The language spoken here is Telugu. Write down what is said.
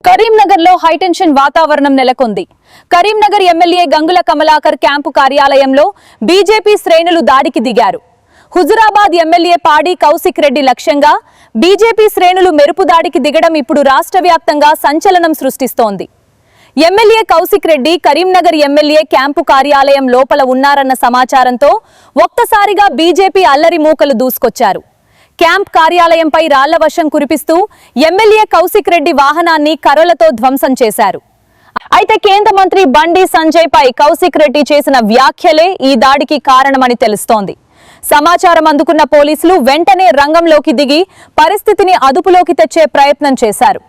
కరీంనగర్ లో హైటెన్షన్ వాతావరణం నెలకొంది. కరీంనగర్ ఎమ్మెల్యే గంగుల కమలాకర్ క్యాంపు కార్యాలయంలో బీజేపీ శ్రేణులు దాడికి దిగారు. హుజురాబాద్ ఎమ్మెల్యే పాడి కౌశిక్ రెడ్డి లక్ష్యంగా బీజేపీ శ్రేణులు మెరుపు దాడికి దిగడం ఇప్పుడు రాష్ట్ర వ్యాప్తంగా సంచలనం సృష్టిస్తోంది. MLA Kaushik Reddy Karimnagar MLA camp కార్యాలయం లోపల ఉన్నారన్న సమాచారంతో ఒక్కసారిగా బీజేపీ అల్లరి మూకలు దూసుకొచ్చారు. క్యాంప్ కార్యాలయంపై రాళ్ల వర్షం కురిపిస్తూ ఎమ్మెల్యే కౌశిక్ రెడ్డి వాహనాన్ని కర్రలతో ధ్వంసం చేశారు. అయితే కేంద్ర మంత్రి బండి సంజయ్ పై కౌశిక్ రెడ్డి చేసిన వ్యాఖ్యలే ఈ దాడికి కారణమని తెలుస్తోంది. సమాచారం అందుకున్న పోలీసులు వెంటనే రంగంలోకి దిగి పరిస్థితిని అదుపులోకి తెచ్చే ప్రయత్నం చేశారు.